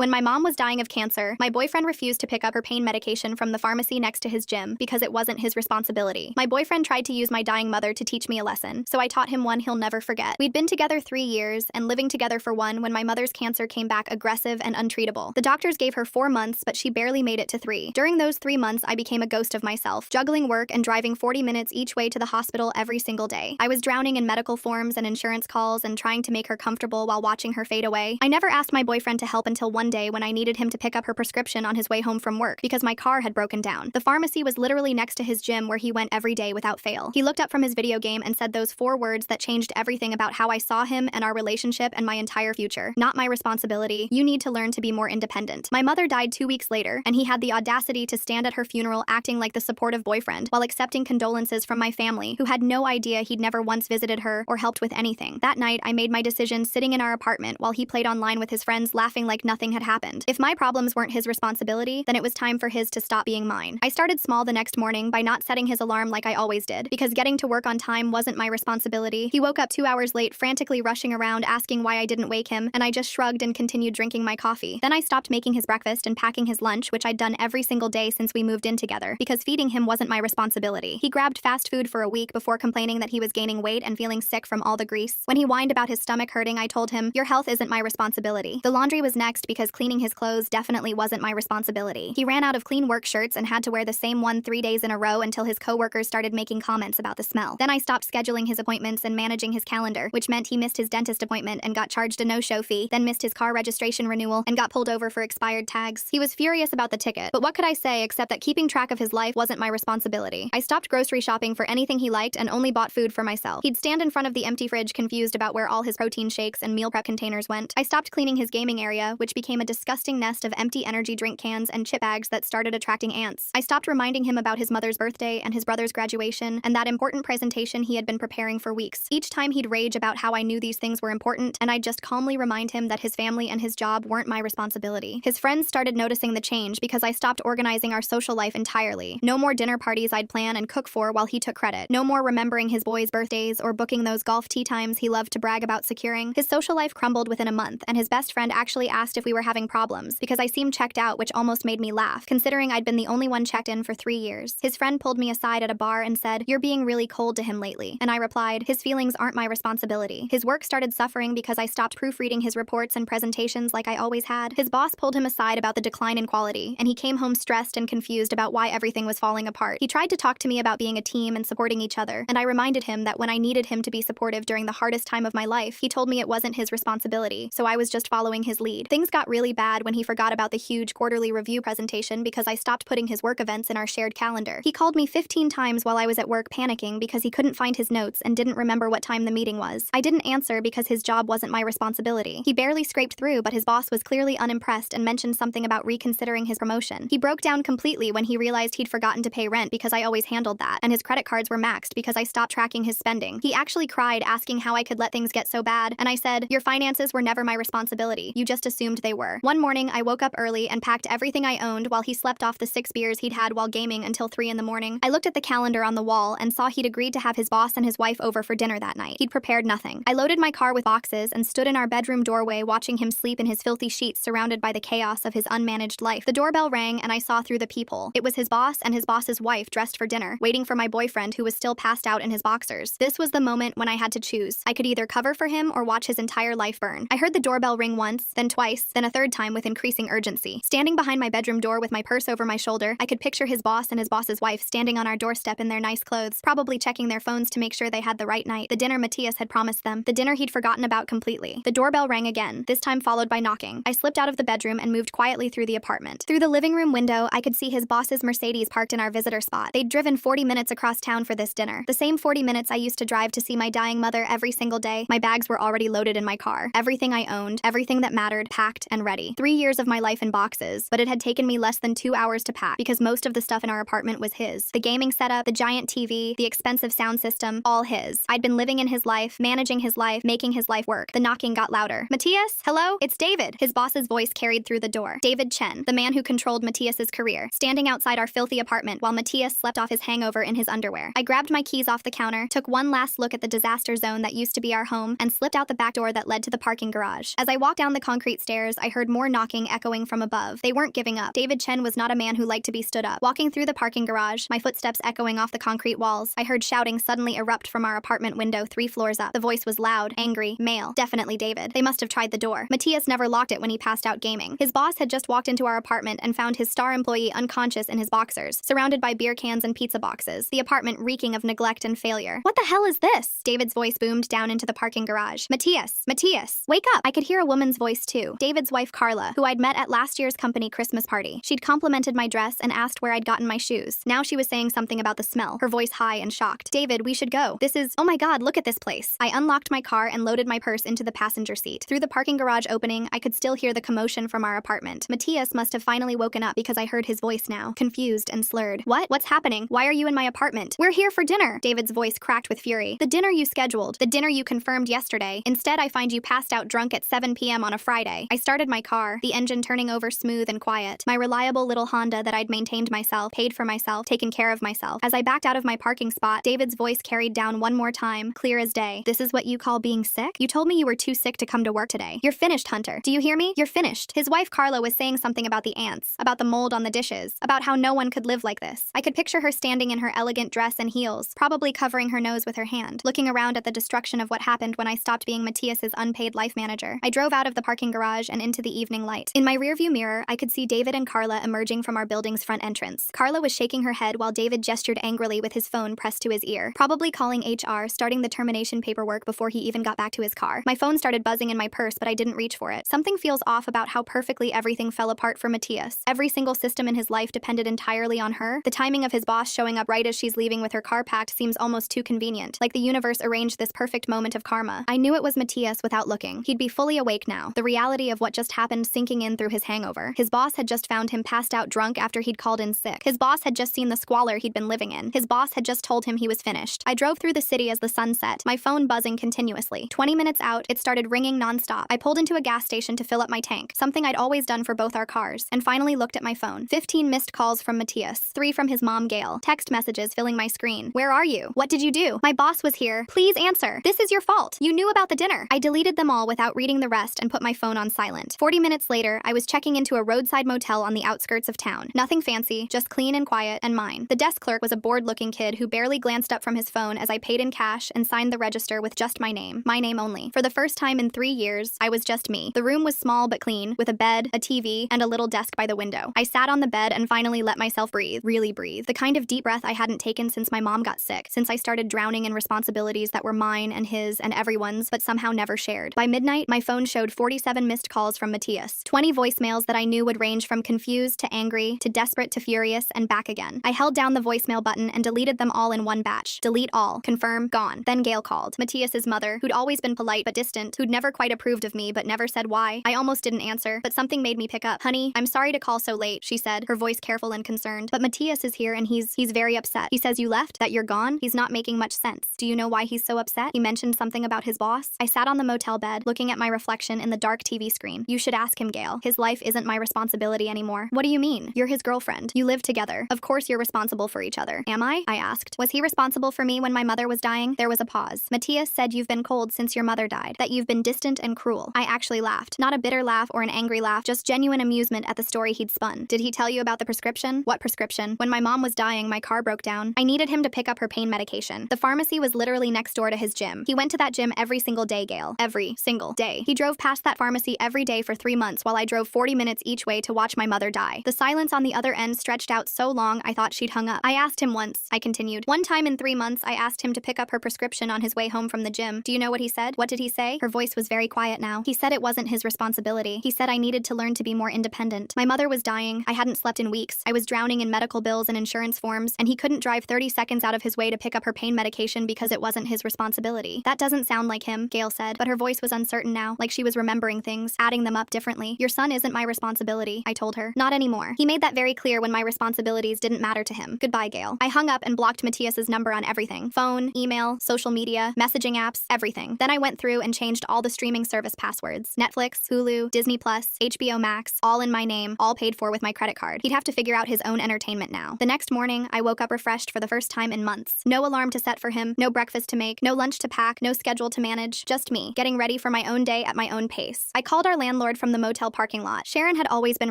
When my mom was dying of cancer, my boyfriend refused to pick up her pain medication from the pharmacy next to his gym because it wasn't his responsibility. My boyfriend tried to use my dying mother to teach me a lesson, so I taught him one he'll never forget. We'd been together 3 years and living together for one when my mother's cancer came back aggressive and untreatable. The doctors gave her 4 months, but she barely made it to 3. During those 3 months, I became a ghost of myself, juggling work and driving 40 minutes each way to the hospital every single day. I was drowning in medical forms and insurance calls and trying to make her comfortable while watching her fade away. I never asked my boyfriend to help until one day when I needed him to pick up her prescription on his way home from work because my car had broken down. The pharmacy was literally next to his gym where he went every day without fail. He looked up from his video game and said those 4 words that changed everything about how I saw him and our relationship and my entire future. Not my responsibility. You need to learn to be more independent. My mother died 2 weeks later, and he had the audacity to stand at her funeral acting like the supportive boyfriend while accepting condolences from my family, who had no idea he'd never once visited her or helped with anything. That night, I made my decision sitting in our apartment while he played online with his friends laughing like nothing had happened. If my problems weren't his responsibility, then it was time for his to stop being mine. I started small the next morning by not setting his alarm like I always did, because getting to work on time wasn't my responsibility. He woke up 2 hours late, frantically rushing around asking why I didn't wake him, and I just shrugged and continued drinking my coffee. Then I stopped making his breakfast and packing his lunch, which I'd done every single day since we moved in together, because feeding him wasn't my responsibility. He grabbed fast food for a week before complaining that he was gaining weight and feeling sick from all the grease. When he whined about his stomach hurting, I told him, "Your health isn't my responsibility." The laundry was next because cleaning his clothes definitely wasn't my responsibility. He ran out of clean work shirts and had to wear the same one 3 days in a row until his coworkers started making comments about the smell. Then I stopped scheduling his appointments and managing his calendar, which meant he missed his dentist appointment and got charged a no-show fee, then missed his car registration renewal and got pulled over for expired tags. He was furious about the ticket, but what could I say except that keeping track of his life wasn't my responsibility. I stopped grocery shopping for anything he liked and only bought food for myself. He'd stand in front of the empty fridge confused about where all his protein shakes and meal prep containers went. I stopped cleaning his gaming area, which became a disgusting nest of empty energy drink cans and chip bags that started attracting ants. I stopped reminding him about his mother's birthday and his brother's graduation and that important presentation he had been preparing for weeks. Each time he'd rage about how I knew these things were important, and I'd just calmly remind him that his family and his job weren't my responsibility. His friends started noticing the change because I stopped organizing our social life entirely. No more dinner parties I'd plan and cook for while he took credit. No more remembering his boys' birthdays or booking those golf tea times he loved to brag about securing. His social life crumbled within a month, and his best friend actually asked if we were having problems because I seemed checked out, which almost made me laugh, considering I'd been the only one checked in for 3 years. His friend pulled me aside at a bar and said, "You're being really cold to him lately." And I replied, "His feelings aren't my responsibility." His work started suffering because I stopped proofreading his reports and presentations like I always had. His boss pulled him aside about the decline in quality, and he came home stressed and confused about why everything was falling apart. He tried to talk to me about being a team and supporting each other, and I reminded him that when I needed him to be supportive during the hardest time of my life, he told me it wasn't his responsibility, so I was just following his lead. Things got really bad when he forgot about the huge quarterly review presentation because I stopped putting his work events in our shared calendar. He called me 15 times while I was at work panicking because he couldn't find his notes and didn't remember what time the meeting was. I didn't answer because his job wasn't my responsibility. He barely scraped through, but his boss was clearly unimpressed and mentioned something about reconsidering his promotion. He broke down completely when he realized he'd forgotten to pay rent because I always handled that, and his credit cards were maxed because I stopped tracking his spending. He actually cried, asking how I could let things get so bad, and I said, "Your finances were never my responsibility. You just assumed they were." One morning, I woke up early and packed everything I owned while he slept off the 6 beers he'd had while gaming until 3 in the morning. I looked at the calendar on the wall and saw he'd agreed to have his boss and his wife over for dinner that night. He'd prepared nothing. I loaded my car with boxes and stood in our bedroom doorway watching him sleep in his filthy sheets surrounded by the chaos of his unmanaged life. The doorbell rang and I saw through the peephole. It was his boss and his boss's wife dressed for dinner, waiting for my boyfriend who was still passed out in his boxers. This was the moment when I had to choose. I could either cover for him or watch his entire life burn. I heard the doorbell ring once, then twice, then a third time with increasing urgency. Standing behind my bedroom door with my purse over my shoulder, I could picture his boss and his boss's wife standing on our doorstep in their nice clothes, probably checking their phones to make sure they had the right night, the dinner Matthias had promised them, the dinner he'd forgotten about completely. The doorbell rang again, this time followed by knocking. I slipped out of the bedroom and moved quietly through the apartment. Through the living room window, I could see his boss's Mercedes parked in our visitor spot. They'd driven 40 minutes across town for this dinner. The same 40 minutes I used to drive to see my dying mother every single day. My bags were already loaded in my car. Everything I owned, everything that mattered, packed and ready. 3 years of my life in boxes, but it had taken me less than 2 hours to pack because most of the stuff in our apartment was his. The gaming setup, the giant TV, the expensive sound system, all his. I'd been living in his life, managing his life, making his life work. The knocking got louder. "Matthias? Hello? It's David." His boss's voice carried through the door. David Chen, the man who controlled Matthias's career, standing outside our filthy apartment while Matthias slept off his hangover in his underwear. I grabbed my keys off the counter, took one last look at the disaster zone that used to be our home, and slipped out the back door that led to the parking garage. As I walked down the concrete stairs, I heard more knocking echoing from above. They weren't giving up. David Chen was not a man who liked to be stood up. Walking through the parking garage, my footsteps echoing off the concrete walls, I heard shouting suddenly erupt from our apartment window 3 floors up. The voice was loud, angry, male. Definitely David. They must have tried the door. Matthias never locked it when he passed out gaming. His boss had just walked into our apartment and found his star employee unconscious in his boxers, surrounded by beer cans and pizza boxes, the apartment reeking of neglect and failure. What the hell is this? David's voice boomed down into the parking garage. Matthias! Matthias! Wake up! I could hear a woman's voice too. David's wife Carla, who I'd met at last year's company Christmas party. She'd complimented my dress and asked where I'd gotten my shoes. Now she was saying something about the smell, her voice high and shocked. David, we should go. This is— oh my god, look at this place. I unlocked my car and loaded my purse into the passenger seat. Through the parking garage opening, I could still hear the commotion from our apartment. Matthias must have finally woken up because I heard his voice now, confused and slurred. What? What's happening? Why are you in my apartment? We're here for dinner. David's voice cracked with fury. The dinner you scheduled. The dinner you confirmed yesterday. Instead, I find you passed out drunk at 7 p.m. on a Friday. I started my car, the engine turning over smooth and quiet. My reliable little Honda that I'd maintained myself, paid for myself, taken care of myself. As I backed out of my parking spot, David's voice carried down one more time, clear as day. This is what you call being sick? You told me you were too sick to come to work today. You're finished, Hunter. Do you hear me? You're finished. His wife Carla was saying something about the ants, about the mold on the dishes, about how no one could live like this. I could picture her standing in her elegant dress and heels, probably covering her nose with her hand, looking around at the destruction of what happened when I stopped being Matthias's unpaid life manager. I drove out of the parking garage and into the evening light. In my rearview mirror, I could see David and Carla emerging from our building's front entrance. Carla was shaking her head while David gestured angrily with his phone pressed to his ear, probably calling HR, starting the termination paperwork before he even got back to his car. My phone started buzzing in my purse, but I didn't reach for it. Something feels off about how perfectly everything fell apart for Matthias. Every single system in his life depended entirely on her. The timing of his boss showing up right as she's leaving with her car packed seems almost too convenient, like the universe arranged this perfect moment of karma. I knew it was Matthias without looking. He'd be fully awake now, the reality of what just happened sinking in through his hangover. His boss had just found him passed out drunk after he'd called in sick. His boss had just seen the squalor he'd been living in. His boss had just told him he was finished. I drove through the city as the sun set, my phone buzzing continuously. 20 minutes out, it started ringing nonstop. I pulled into a gas station to fill up my tank, something I'd always done for both our cars, and finally looked at my phone. 15 missed calls from Matthias, 3 from his mom Gail, text messages filling my screen. Where are you? What did you do? My boss was here. Please answer. This is your fault. You knew about the dinner. I deleted them all without reading the rest and put my phone on silent. 40 minutes later, I was checking into a roadside motel on the outskirts of town. Nothing fancy, just clean and quiet and mine. The desk clerk was a bored-looking kid who barely glanced up from his phone as I paid in cash and signed the register with just my name only. For the first time in 3 years, I was just me. The room was small but clean, with a bed, a TV, and a little desk by the window. I sat on the bed and finally let myself breathe, really breathe. The kind of deep breath I hadn't taken since my mom got sick, since I started drowning in responsibilities that were mine and his and everyone's, but somehow never shared. By midnight, my phone showed 47 missed calls from Matthias, 20 voicemails that I knew would range from confused to angry to desperate to furious and back again. I held down the voicemail button and deleted them all in one batch. Delete all. Confirm. Gone. Then Gail called. Matthias's mother, who'd always been polite but distant, who'd never quite approved of me but never said why. I almost didn't answer, but something made me pick up. Honey, I'm sorry to call so late, she said, her voice careful and concerned. But Matthias is here and he's very upset. He says you left, that you're gone. He's not making much sense. Do you know why he's so upset? He mentioned something about his boss. I sat on the motel bed, looking at my reflection in the dark TV screen. You should ask him, Gail. His life isn't my responsibility anymore. What do you mean? You're his girlfriend. You live together. Of course you're responsible for each other. Am I? I asked. Was he responsible for me when my mother was dying? There was a pause. Matthias said you've been cold since your mother died, that you've been distant and cruel. I actually laughed. Not a bitter laugh or an angry laugh, just genuine amusement at the story he'd spun. Did he tell you about the prescription? What prescription? When my mom was dying, my car broke down. I needed him to pick up her pain medication. The pharmacy was literally next door to his gym. He went to that gym every single day, Gail. Every single day. He drove past that pharmacy every day for 3 months while I drove 40 minutes each way to watch my mother die. The silence on the other end stretched out so long I thought she'd hung up. I asked him once, I continued. One time in 3 months, I asked him to pick up her prescription on his way home from the gym. Do you know what he said? What did he say? Her voice was very quiet now. He said it wasn't his responsibility. He said I needed to learn to be more independent. My mother was dying. I hadn't slept in weeks. I was drowning in medical bills and insurance forms, and he couldn't drive 30 seconds out of his way to pick up her pain medication because it wasn't his responsibility. That doesn't sound like him, Gail said, but her voice was uncertain now, like she was remembering things, adding them up differently. Your son isn't my responsibility, I told her. Not anymore. He made that very clear when my responsibilities didn't matter to him. Goodbye, Gail. I hung up and blocked Matthias's number on everything. Phone, email, social media, messaging apps, everything. Then I went through and changed all the streaming service passwords. Netflix, Hulu, Disney+, HBO Max, all in my name, all paid for with my credit card. He'd have to figure out his own entertainment now. The next morning, I woke up refreshed for the first time in months. No alarm to set for him, no breakfast to make, no lunch to pack, no schedule to manage, just me, getting ready for my own day at my own pace. I called our landlord landlord from the motel parking lot. Sharon had always been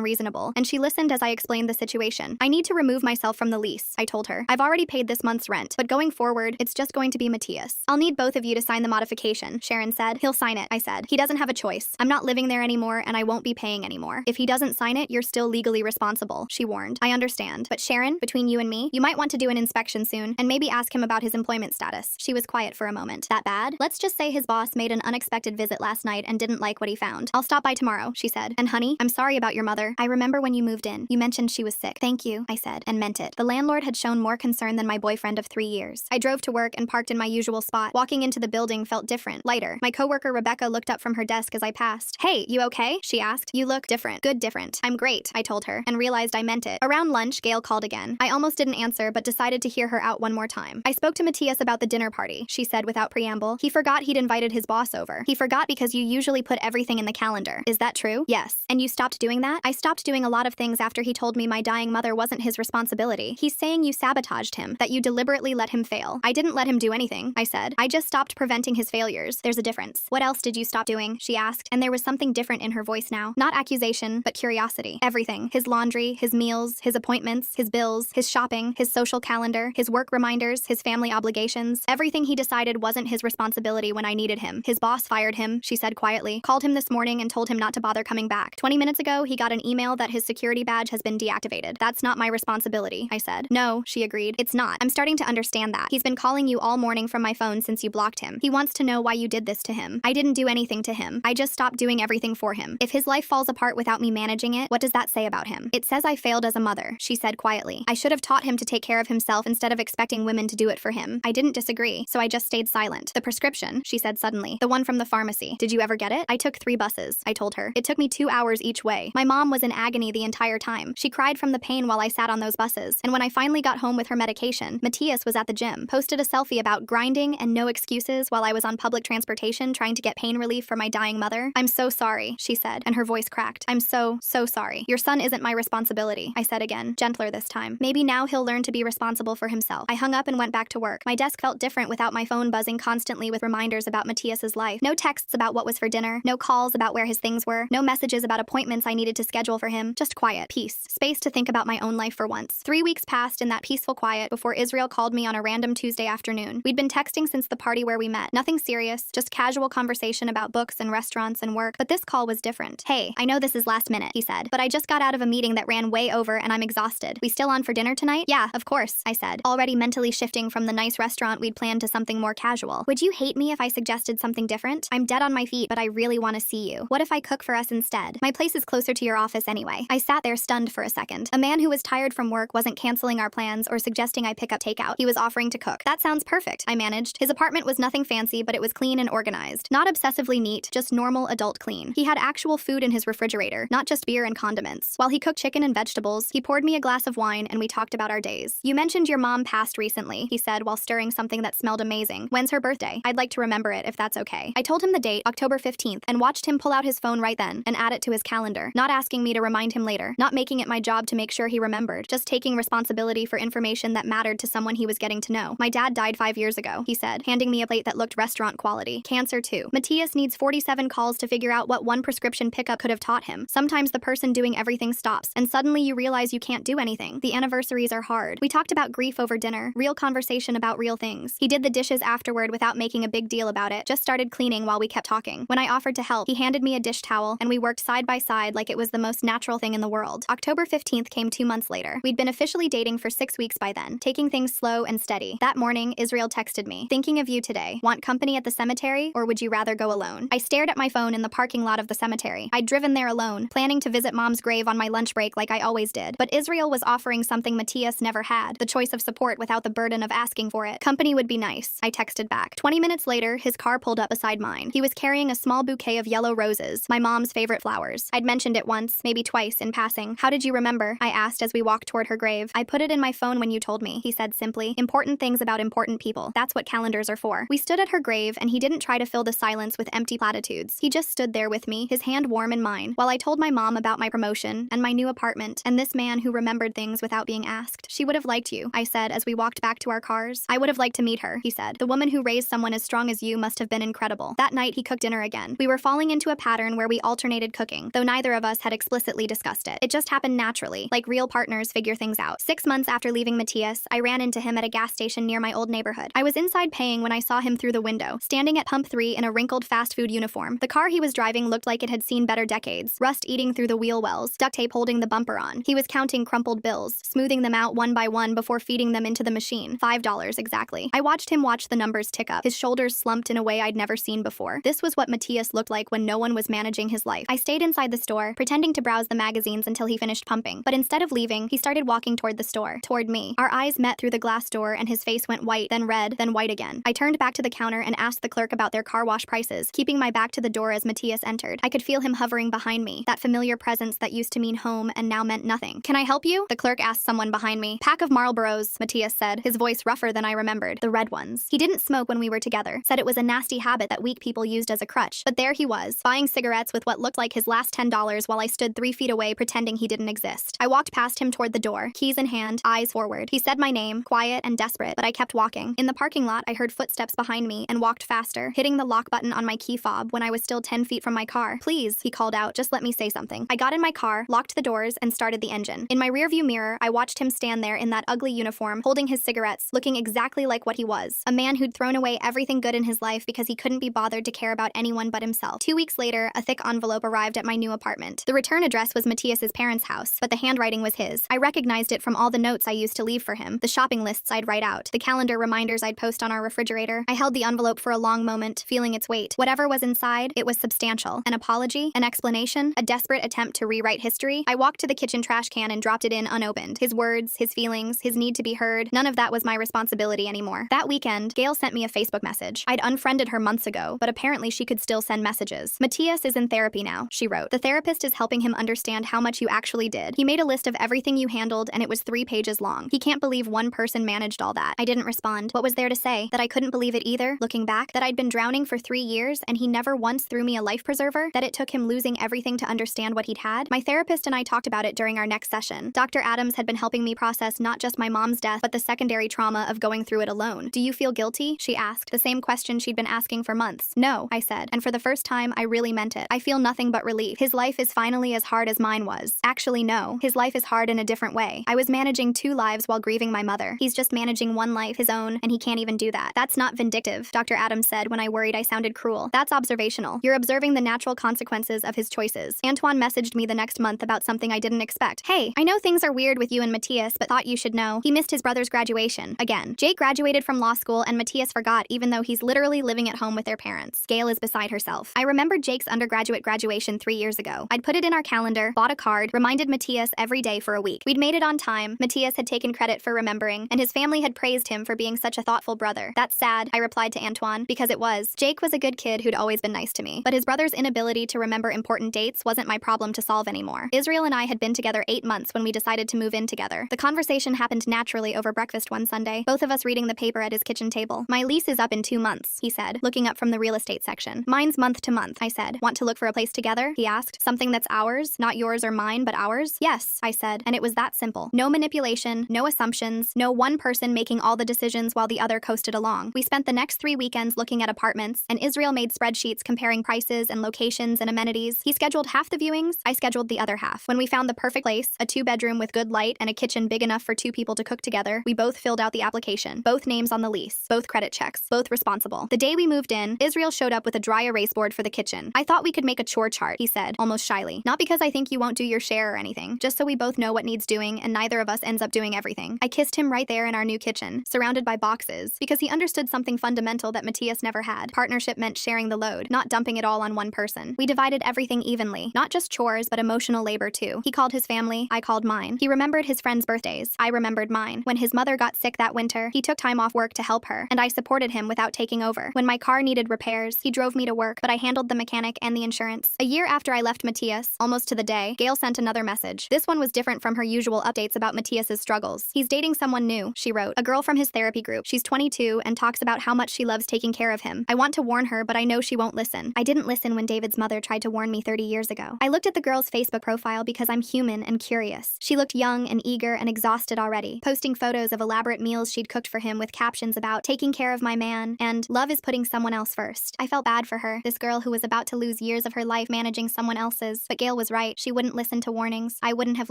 reasonable, and she listened as I explained the situation. I need to remove myself from the lease, I told her. I've already paid this month's rent, but going forward, it's just going to be Matthias. I'll need both of you to sign the modification, Sharon said. He'll sign it, I said. He doesn't have a choice. I'm not living there anymore, and I won't be paying anymore. If he doesn't sign it, you're still legally responsible, she warned. I understand. But Sharon, between you and me, you might want to do an inspection soon, and maybe ask him about his employment status. She was quiet for a moment. That bad? Let's just say his boss made an unexpected visit last night and didn't like what he found. I'll stop by tomorrow, she said. And honey, I'm sorry about your mother. I remember when you moved in. You mentioned she was sick. Thank you, I said, and meant it. The landlord had shown more concern than my boyfriend of 3 years. I drove to work and parked in my usual spot. Walking into the building felt different, lighter. My coworker Rebecca looked up from her desk as I passed. Hey, you okay? She asked. You look different. Good different. I'm great, I told her, and realized I meant it. Around lunch, Gail called again. I almost didn't answer, but decided to hear her out one more time. I spoke to Matthias about the dinner party, she said without preamble. He forgot he'd invited his boss over. He forgot because you usually put everything in the calendar. Is that true? Yes. And you stopped doing that? I stopped doing a lot of things after he told me my dying mother wasn't his responsibility. He's saying you sabotaged him, that you deliberately let him fail. I didn't let him do anything, I said. I just stopped preventing his failures. There's a difference. What else did you stop doing? She asked, and there was something different in her voice now. Not accusation, but curiosity. Everything. His laundry, his meals, his appointments, his bills, his shopping, his social calendar, his work reminders, his family obligations. Everything he decided wasn't his responsibility when I needed him. His boss fired him, she said quietly. Called him this morning and told him not to bother coming back. 20 minutes ago, he got an email that his security badge has been deactivated. That's not my responsibility, I said. No, she agreed. It's not. I'm starting to understand that. He's been calling you all morning from my phone since you blocked him. He wants to know why you did this to him. I didn't do anything to him. I just stopped doing everything for him. If his life falls apart without me managing it, what does that say about him? It says I failed as a mother, she said quietly. I should have taught him to take care of himself instead of expecting women to do it for him. I didn't disagree, so I just stayed silent. The prescription, she said suddenly. The one from the pharmacy. Did you ever get it? I took 3 buses, I told her. It took me 2 hours each way. My mom was in agony the entire time. She cried from the pain while I sat on those buses. And when I finally got home with her medication, Matthias was at the gym, posted a selfie about grinding and no excuses while I was on public transportation trying to get pain relief for my dying mother. I'm so sorry, she said, and her voice cracked. I'm so sorry. Your son isn't my responsibility, I said again, gentler this time. Maybe now he'll learn to be responsible for himself. I hung up and went back to work. My desk felt different without my phone buzzing constantly with reminders about Matthias's life. No texts about what was for dinner, no calls about where his things were, no messages about appointments I needed to schedule for him. Just quiet, peace, space to think about my own life for once. 3 weeks passed in that peaceful quiet before Israel called me on a random Tuesday afternoon. We'd been texting since the party where we met. Nothing serious, just casual conversation about books and restaurants and work, but this call was different. Hey, I know this is last minute, he said, but I just got out of a meeting that ran way over and I'm exhausted. We still on for dinner tonight? Yeah, of course, I said, already mentally shifting from the nice restaurant we'd planned to something more casual. Would you hate me if I suggested something different? I'm dead on my feet, but I really want to see you. What if I cook for us instead? My place is closer to your office anyway. I sat there stunned for a second. A man who was tired from work wasn't canceling our plans or suggesting I pick up takeout. He was offering to cook. That sounds perfect, I managed. His apartment was nothing fancy, but it was clean and organized. Not obsessively neat, just normal adult clean. He had actual food in his refrigerator, not just beer and condiments. While he cooked chicken and vegetables, he poured me a glass of wine and we talked about our days. You mentioned your mom passed recently, he said while stirring something that smelled amazing. When's her birthday? I'd like to remember it if that's okay. I told him the date, October 15th, and watched him pull out his phone right then and add it to his calendar, not asking me to remind him later, not making it my job to make sure he remembered, just taking responsibility for information that mattered to someone he was getting to know. My dad died 5 years ago, he said, handing me a plate that looked restaurant quality. Cancer too. Matthias needs 47 calls to figure out what one prescription pickup could have taught him. Sometimes the person doing everything stops, and suddenly you realize you can't do anything. The anniversaries are hard. We talked about grief over dinner, real conversation about real things. He did the dishes afterward without making a big deal about it, just started cleaning while we kept talking. When I offered to help, he handed me a dish towel, and we worked side by side like it was the most natural thing in the world. October 15th came 2 months later. We'd been officially dating for 6 weeks by then, taking things slow and steady. That morning, Israel texted me, thinking of you today. Want company at the cemetery, or would you rather go alone? I stared at my phone in the parking lot of the cemetery. I'd driven there alone, planning to visit mom's grave on my lunch break like I always did. But Israel was offering something Matthias never had, the choice of support without the burden of asking for it. Company would be nice, I texted back. 20 minutes later, his car pulled up beside mine. He was carrying a small bouquet of yellow roses, my mom's favorite flowers. I'd mentioned it once, maybe twice, in passing. How did you remember? I asked as we walked toward her grave. I put it in my phone when you told me, he said simply. Important things about important people. That's what calendars are for. We stood at her grave, and he didn't try to fill the silence with empty platitudes. He just stood there with me, his hand warm in mine, while I told my mom about my promotion and my new apartment and this man who remembered things without being asked. She would have liked you, I said as we walked back to our cars. I would have liked to meet her, he said. The woman who raised someone as strong as you must have been incredible. That night, he cooked dinner again. We were falling into a pattern where where we alternated cooking, though neither of us had explicitly discussed it. It just happened naturally, like real partners figure things out. 6 months after leaving Matthias, I ran into him at a gas station near my old neighborhood. I was inside paying when I saw him through the window, standing at pump 3 in a wrinkled fast food uniform. The car he was driving looked like it had seen better decades, rust eating through the wheel wells, duct tape holding the bumper on. He was counting crumpled bills, smoothing them out one by one before feeding them into the machine. $5 exactly. I watched him watch the numbers tick up, his shoulders slumped in a way I'd never seen before. This was what Matthias looked like when no one was managing his life. I stayed inside the store, pretending to browse the magazines until he finished pumping. But instead of leaving, he started walking toward the store, toward me. Our eyes met through the glass door and his face went white, then red, then white again. I turned back to the counter and asked the clerk about their car wash prices, keeping my back to the door as Matthias entered. I could feel him hovering behind me, that familiar presence that used to mean home and now meant nothing. "Can I help you?" the clerk asked someone behind me. "Pack of Marlboros," Matthias said, his voice rougher than I remembered. The red ones. He didn't smoke when we were together, said it was a nasty habit that weak people used as a crutch. But there he was, buying cigarettes with what looked like his last $10 while I stood 3 feet away pretending he didn't exist. I walked past him toward the door, keys in hand, eyes forward. He said my name, quiet and desperate, but I kept walking. In the parking lot, I heard footsteps behind me and walked faster, hitting the lock button on my key fob when I was still 10 feet from my car. "Please," he called out, "just let me say something." I got in my car, locked the doors, and started the engine. In my rearview mirror, I watched him stand there in that ugly uniform, holding his cigarettes, looking exactly like what he was. A man who'd thrown away everything good in his life because he couldn't be bothered to care about anyone but himself. 2 weeks later, a thick envelope arrived at my new apartment. The return address was Matthias's parents' house, but the handwriting was his. I recognized it from all the notes I used to leave for him, the shopping lists I'd write out, the calendar reminders I'd post on our refrigerator. I held the envelope for a long moment, feeling its weight. Whatever was inside, it was substantial. An apology, an explanation, a desperate attempt to rewrite history. I walked to the kitchen trash can and dropped it in unopened. His words, his feelings, his need to be heard, none of that was my responsibility anymore. That weekend, Gail sent me a Facebook message. I'd unfriended her months ago, but apparently she could still send messages. "Matthias is in therapy now," she wrote. "The therapist is helping him understand how much you actually did. He made a list of everything you handled and it was 3 pages long. He can't believe one person managed all that." I didn't respond. What was there to say? That I couldn't believe it either, looking back? That I'd been drowning for 3 years and he never once threw me a life preserver? That it took him losing everything to understand what he'd had? My therapist and I talked about it during our next session. Dr. Adams had been helping me process not just my mom's death, but the secondary trauma of going through it alone. "Do you feel guilty?" she asked, the same question she'd been asking for months. "No," I said, and for the first time, I really meant it. "I feel nothing but relief. His life is finally as hard as mine was." Actually, no. His life is hard in a different way. I was managing 2 lives while grieving my mother. He's just managing 1 life, his own, and he can't even do that. "That's not vindictive," Dr. Adams said when I worried I sounded cruel. "That's observational. You're observing the natural consequences of his choices." Antoine messaged me the next month about something I didn't expect. "Hey, I know things are weird with you and Matthias, but thought you should know. He missed his brother's graduation. Again. Jake graduated from law school and Matthias forgot even though he's literally living at home with their parents." Gail is beside herself. I remembered Jake's undergraduate graduation 3 years ago. I'd put it in our calendar, bought a card, reminded Matthias every day for a week. We'd made it on time. Matthias had taken credit for remembering, and his family had praised him for being such a thoughtful brother. "That's sad," I replied to Antoine, because it was. Jake was a good kid who'd always been nice to me, but his brother's inability to remember important dates wasn't my problem to solve anymore. Israel and I had been together 8 months when we decided to move in together. The conversation happened naturally over breakfast one Sunday, both of us reading the paper at his kitchen table. "My lease is up in 2 months," he said, looking up from the real estate section. "Mine's month to month," I said. "Want to look for a place together?" he asked. "Something that's ours, not yours or mine, but ours?" "Yes," I said, and it was that simple. No manipulation, no assumptions, no one person making all the decisions while the other coasted along. We spent the next 3 weekends looking at apartments, and Israel made spreadsheets comparing prices and locations and amenities. He scheduled half the viewings, I scheduled the other half. When we found the perfect place, a 2-bedroom with good light and a kitchen big enough for 2 people to cook together, we both filled out the application. Both names on the lease, both credit checks, both responsible. The day we moved in, Israel showed up with a dry erase board for the kitchen. "I thought we could make a chore chart," he said, almost shyly. "Not because I think you won't do your share or anything, just so we both know what needs doing and neither of us ends up doing everything." I kissed him right there in our new kitchen, surrounded by boxes, because he understood something fundamental that Matthias never had. Partnership meant sharing the load, not dumping it all on one person. We divided everything evenly, not just chores, but emotional labor too. He called his family, I called mine. He remembered his friends' birthdays, I remembered mine. When his mother got sick that winter, he took time off work to help her, and I supported him without taking over. When my car needed repairs, he drove me to work, but I handled the mechanic and the insurance. A year after I left Matthias, almost to the day, Gail sent another message. This one was different from her usual updates about Matthias's struggles. "He's dating someone new," she wrote, "a girl from his therapy group. She's 22 and talks about how much she loves taking care of him. I want to warn her, but I know she won't listen." I didn't listen when David's mother tried to warn me 30 years ago. I looked at the girl's Facebook profile because I'm human and curious. She looked young and eager and exhausted already, posting photos of elaborate meals she'd cooked for him with captions about taking care of my man and love is putting someone else first. I felt bad for her, this girl who was about to lose lose years of her life managing someone else's. But Gail was right. She wouldn't listen to warnings. I wouldn't have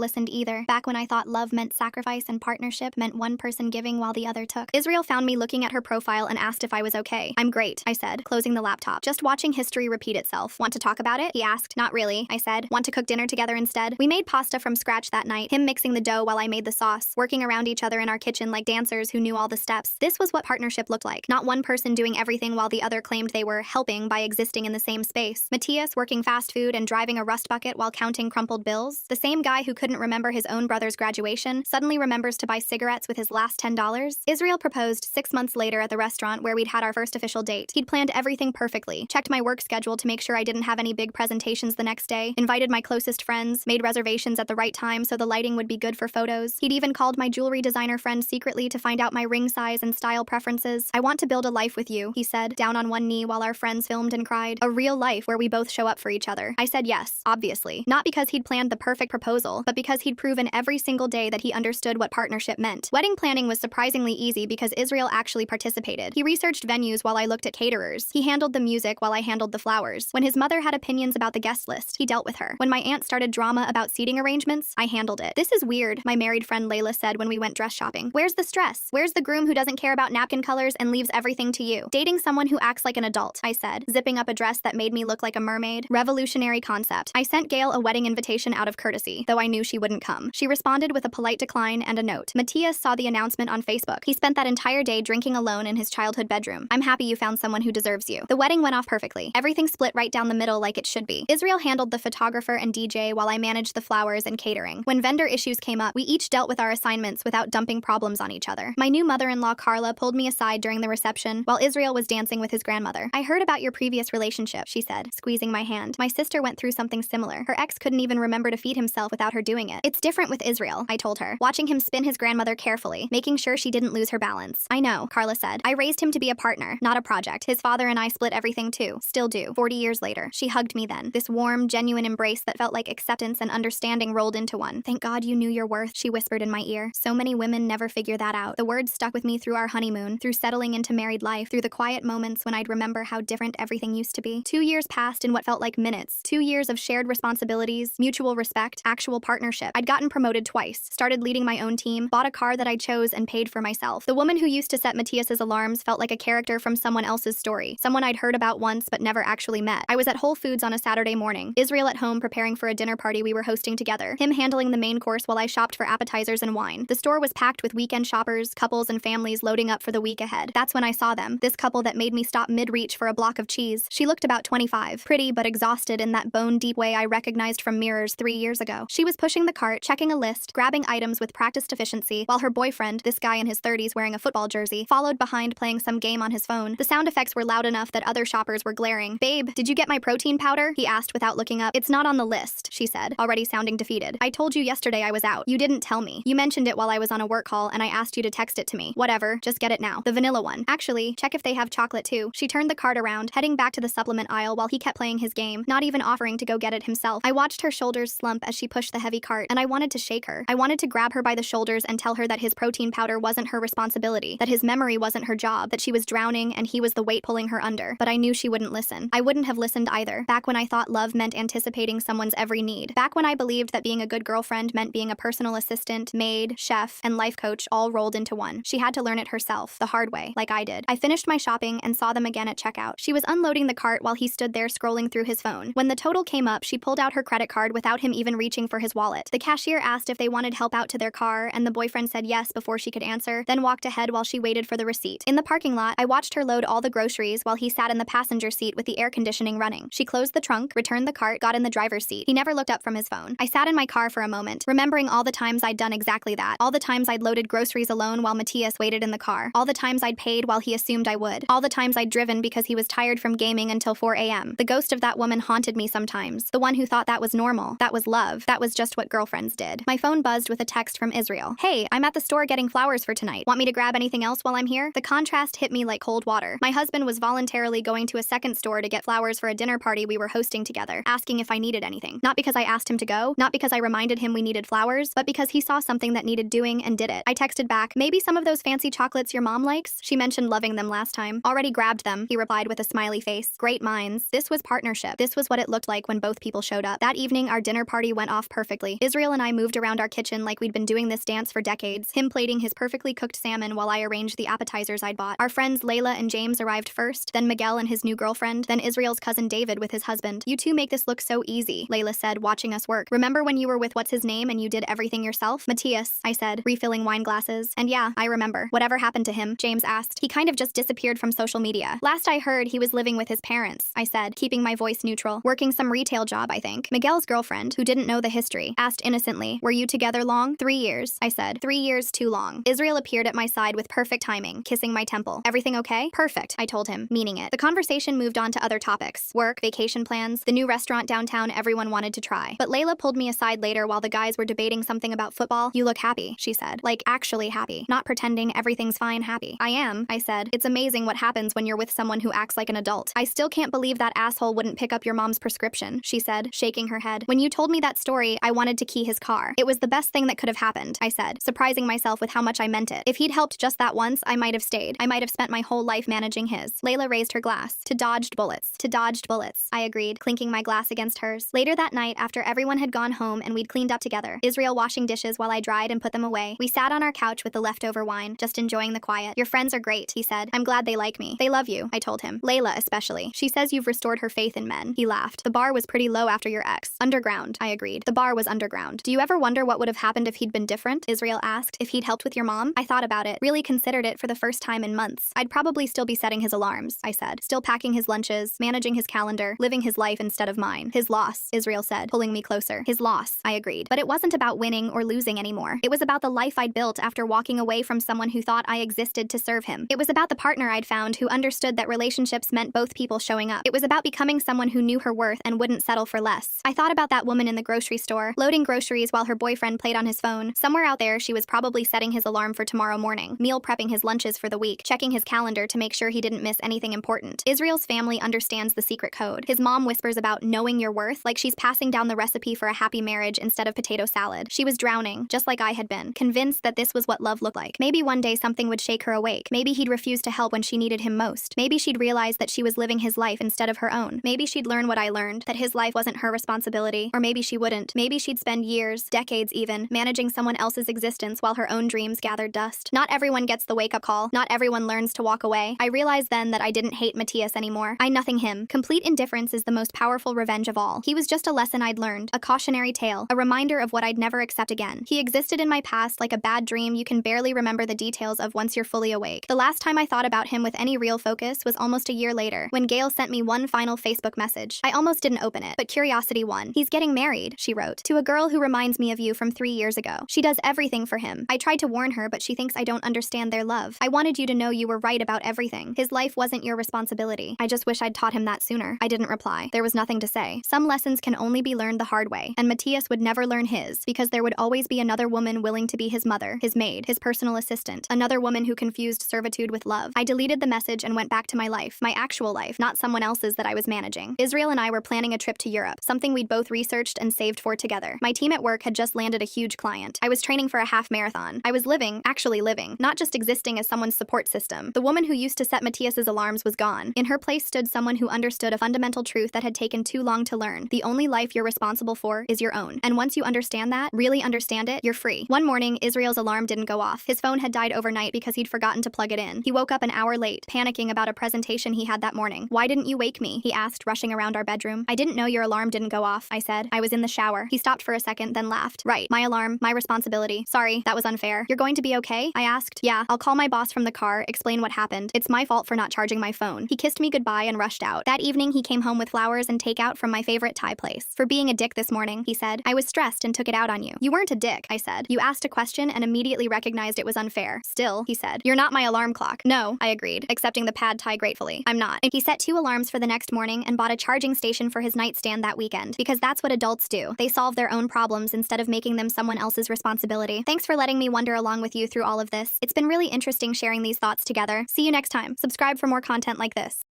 listened either. Back when I thought love meant sacrifice and partnership meant one person giving while the other took. Israel found me looking at her profile and asked if I was okay. I'm great, I said, closing the laptop. Just watching history repeat itself. Want to talk about it? He asked. Not really, I said. Want to cook dinner together instead? We made pasta from scratch that night, him mixing the dough while I made the sauce, working around each other in our kitchen like dancers who knew all the steps. This was what partnership looked like. Not one person doing everything while the other claimed they were helping by existing in the same space. Matthias working fast food and driving a rust bucket while counting crumpled bills. The same guy who couldn't remember his own brother's graduation suddenly remembers to buy cigarettes with his last $10. Israel proposed 6 months later at the restaurant where we'd had our first official date. He'd planned everything perfectly, checked my work schedule to make sure I didn't have any big presentations the next day, invited my closest friends, made reservations at the right time so the lighting would be good for photos. He'd even called my jewelry designer friend secretly to find out my ring size and style preferences. I want to build a life with you, he said, down on one knee while our friends filmed and cried. A real life where we both show up for each other. I said yes, obviously. Not because he'd planned the perfect proposal, but because he'd proven every single day that he understood what partnership meant. Wedding planning was surprisingly easy because Israel actually participated. He researched venues while I looked at caterers. He handled the music while I handled the flowers. When his mother had opinions about the guest list, he dealt with her. When my aunt started drama about seating arrangements, I handled it. This is weird, my married friend Layla said when we went dress shopping. Where's the stress? Where's the groom who doesn't care about napkin colors and leaves everything to you? Dating someone who acts like an adult, I said, zipping up a dress that made me look like a mermaid. Revolutionary concept. I sent Gail a wedding invitation out of courtesy, though I knew she wouldn't come. She responded with a polite decline and a note. Matthias saw the announcement on Facebook. He spent that entire day drinking alone in his childhood bedroom. I'm happy you found someone who deserves you. The wedding went off perfectly. Everything split right down the middle like it should be. Israel handled the photographer and DJ while I managed the flowers and catering. When vendor issues came up, we each dealt with our assignments without dumping problems on each other. My new mother-in-law Carla pulled me aside during the reception while Israel was dancing with his grandmother. I heard about your previous relationship, she said, squeezing my hand. My sister went through something similar. Her ex couldn't even remember to feed himself without her doing it. It's different with Israel, I told her, watching him spin his grandmother carefully, making sure she didn't lose her balance. I know, Carla said. I raised him to be a partner, not a project. His father and I split everything too. Still do. 40 years later. She hugged me then. This warm, genuine embrace that felt like acceptance and understanding rolled into one. Thank God you knew your worth, she whispered in my ear. So many women never figure that out. The words stuck with me through our honeymoon, through settling into married life, through the quiet moments when I'd remember how different everything used to be. 2 years passed in what felt like minutes. 2 years of shared responsibilities, mutual respect, actual partnership. I'd gotten promoted twice, started leading my own team, bought a car that I chose and paid for myself. The woman who used to set Matthias's alarms felt like a character from someone else's story, someone I'd heard about once but never actually met. I was at Whole Foods on a Saturday morning, Israel at home preparing for a dinner party we were hosting together, him handling the main course while I shopped for appetizers and wine. The store was packed with weekend shoppers, couples and families loading up for the week ahead. That's when I saw them, this couple that made me stop mid-reach for a block of cheese. She looked about 25, pretty but exhausted in that bone-deep way I recognized from mirrors 3 years ago. She was pushing the cart, checking a list, grabbing items with practiced efficiency, while her boyfriend, this guy in his 30s wearing a football jersey, followed behind playing some game on his phone. The sound effects were loud enough that other shoppers were glaring. Babe, did you get my protein powder? He asked without looking up. It's not on the list, she said, already sounding defeated. I told you yesterday I was out. You didn't tell me. You mentioned it while I was on a work call and I asked you to text it to me. Whatever, just get it now. The vanilla one. Actually, check if they have chocolate too. She turned the cart around, heading back to the supplement aisle while he kept playing his game, not even offering to go get it himself. I watched her shoulders slump as she pushed the heavy cart, and I wanted to shake her. I wanted to grab her by the shoulders and tell her that his protein powder wasn't her responsibility, that his memory wasn't her job, that she was drowning and he was the weight pulling her under. But I knew she wouldn't listen. I wouldn't have listened either, back when I thought love meant anticipating someone's every need. Back when I believed that being a good girlfriend meant being a personal assistant, maid, chef, and life coach all rolled into one. She had to learn it herself, the hard way, like I did. I finished my shopping and saw them again at checkout. She was unloading the cart while he stood there scrolling through his phone. When the total came up, she pulled out her credit card without him even reaching for his wallet. The cashier asked if they wanted help out to their car, and the boyfriend said yes before she could answer, then walked ahead while she waited for the receipt. In the parking lot, I watched her load all the groceries while he sat in the passenger seat with the air conditioning running. She closed the trunk, returned the cart, got in the driver's seat. He never looked up from his phone. I sat in my car for a moment, remembering all the times I'd done exactly that. All the times I'd loaded groceries alone while Matthias waited in the car. All the times I'd paid while he assumed I would. All the times I'd driven because he was tired from gaming until 4 a.m. The ghost of that woman haunted me sometimes. The one who thought that was normal. That was love. That was just what girlfriends did. My phone buzzed with a text from Israel. Hey, I'm at the store getting flowers for tonight. Want me to grab anything else while I'm here? The contrast hit me like cold water. My husband was voluntarily going to a second store to get flowers for a dinner party we were hosting together, asking if I needed anything. Not because I asked him to go, not because I reminded him we needed flowers, but because he saw something that needed doing and did it. I texted back, maybe some of those fancy chocolates your mom likes? She mentioned loving them last time. Already grabbed them, he replied with a smiley face. Great minds. This was was partnership. This was what it looked like when both people showed up. That evening, our dinner party went off perfectly. Israel and I moved around our kitchen like we'd been doing this dance for decades, him plating his perfectly cooked salmon while I arranged the appetizers I'd bought. Our friends Layla and James arrived first, then Miguel and his new girlfriend, then Israel's cousin David with his husband. You two make this look so easy, Layla said, watching us work. Remember when you were with what's his name and you did everything yourself? Matthias, I said, refilling wine glasses. And yeah, I remember. Whatever happened to him? James asked. He kind of just disappeared from social media. Last I heard, he was living with his parents, I said, keeping my voice neutral. Working some retail job, I think. Miguel's girlfriend, who didn't know the history, asked innocently, were you together long? 3 years, I said. 3 years too long. Israel appeared at my side with perfect timing, kissing my temple. Everything okay? Perfect, I told him, meaning it. The conversation moved on to other topics. Work, vacation plans, the new restaurant downtown everyone wanted to try. But Layla pulled me aside later while the guys were debating something about football. You look happy, she said. Like, actually happy. Not pretending everything's fine happy. I am, I said. It's amazing what happens when you're with someone who acts like an adult. I still can't believe that asshole wouldn't pick up your mom's prescription, she said, shaking her head. When you told me that story, I wanted to key his car. It was the best thing that could have happened, I said, surprising myself with how much I meant it. If he'd helped just that once, I might have stayed. I might have spent my whole life managing his. Layla raised her glass. To dodged bullets. To dodged bullets, I agreed, clinking my glass against hers. Later that night, after everyone had gone home and we'd cleaned up together, Israel washing dishes while I dried and put them away, we sat on our couch with the leftover wine, just enjoying the quiet. Your friends are great, he said. I'm glad they like me. They love you, I told him. Layla especially. She says you've restored her faith in men. He laughed. The bar was pretty low after your ex. Underground, I agreed. The bar was underground. Do you ever wonder what would have happened if he'd been different? Israel asked. If he'd helped with your mom? I thought about it, really considered it for the first time in months. I'd probably still be setting his alarms, I said. Still packing his lunches, managing his calendar, living his life instead of mine. His loss, Israel said, pulling me closer. His loss, I agreed. But it wasn't about winning or losing anymore. It was about the life I'd built after walking away from someone who thought I existed to serve him. It was about the partner I'd found who understood that relationships meant both people showing up. It was about becoming someone who knew her worth and wouldn't settle for less. I thought about that woman in the grocery store, loading groceries while her boyfriend played on his phone. Somewhere out there, she was probably setting his alarm for tomorrow morning, meal prepping his lunches for the week, checking his calendar to make sure he didn't miss anything important. Israel's family understands the secret code. His mom whispers about knowing your worth, like she's passing down the recipe for a happy marriage instead of potato salad. She was drowning, just like I had been, convinced that this was what love looked like. Maybe one day something would shake her awake. Maybe he'd refuse to help when she needed him most. Maybe she'd realize that she was living his life instead of her own. Maybe she'd learn what I learned, that his life wasn't her responsibility. Or maybe she wouldn't. Maybe she'd spend years, decades even, managing someone else's existence while her own dreams gathered dust. Not everyone gets the wake-up call. Not everyone learns to walk away. I realized then that I didn't hate Matthias anymore. I nothing him. Complete indifference is the most powerful revenge of all. He was just a lesson I'd learned, a cautionary tale, a reminder of what I'd never accept again. He existed in my past like a bad dream you can barely remember the details of once you're fully awake. The last time I thought about him with any real focus was almost a year later, when Gail sent me one final Facebook message. I almost didn't open it, but curiosity won. He's getting married, she wrote, to a girl who reminds me of you from 3 years ago. She does everything for him. I tried to warn her, but she thinks I don't understand their love. I wanted you to know you were right about everything. His life wasn't your responsibility. I just wish I'd taught him that sooner. I didn't reply. There was nothing to say. Some lessons can only be learned the hard way, and Matthias would never learn his, because there would always be another woman willing to be his mother, his maid, his personal assistant, another woman who confused servitude with love. I deleted the message and went back to my life, my actual life, not someone else's that I was managing. Israel and I were planning a trip to Europe, something we'd both researched and saved for together. My team at work had just landed a huge client. I was training for a half marathon. I was living, actually living, not just existing as someone's support system. The woman who used to set Matthias's alarms was gone. In her place stood someone who understood a fundamental truth that had taken too long to learn. The only life you're responsible for is your own. And once you understand that, really understand it, you're free. One morning, Israel's alarm didn't go off. His phone had died overnight because he'd forgotten to plug it in. He woke up an hour late, panicking about a presentation he had that morning. Why didn't you wake me? He asked, rushing around our bedroom. I didn't know your alarm didn't go off, I said. I was in the shower. He stopped for a second, then laughed. Right, my alarm, my responsibility. Sorry, that was unfair. You're going to be okay? I asked. Yeah, I'll call my boss from the car, explain what happened. It's my fault for not charging my phone. He kissed me goodbye and rushed out. That evening, he came home with flowers and takeout from my favorite Thai place. For being a dick this morning, he said. I was stressed and took it out on you. You weren't a dick, I said. You asked a question and immediately recognized it was unfair. Still, he said. You're not my alarm clock. No, I agreed, accepting the pad Thai gratefully. I'm not. He set 2 alarms for the next morning and bought a charging station for his nightstand that weekend, because that's what adults do. They solve their own problems instead of making them someone else's responsibility. Thanks for letting me wonder along with you through all of this. It's been really interesting sharing these thoughts together. See you next time. Subscribe for more content like this.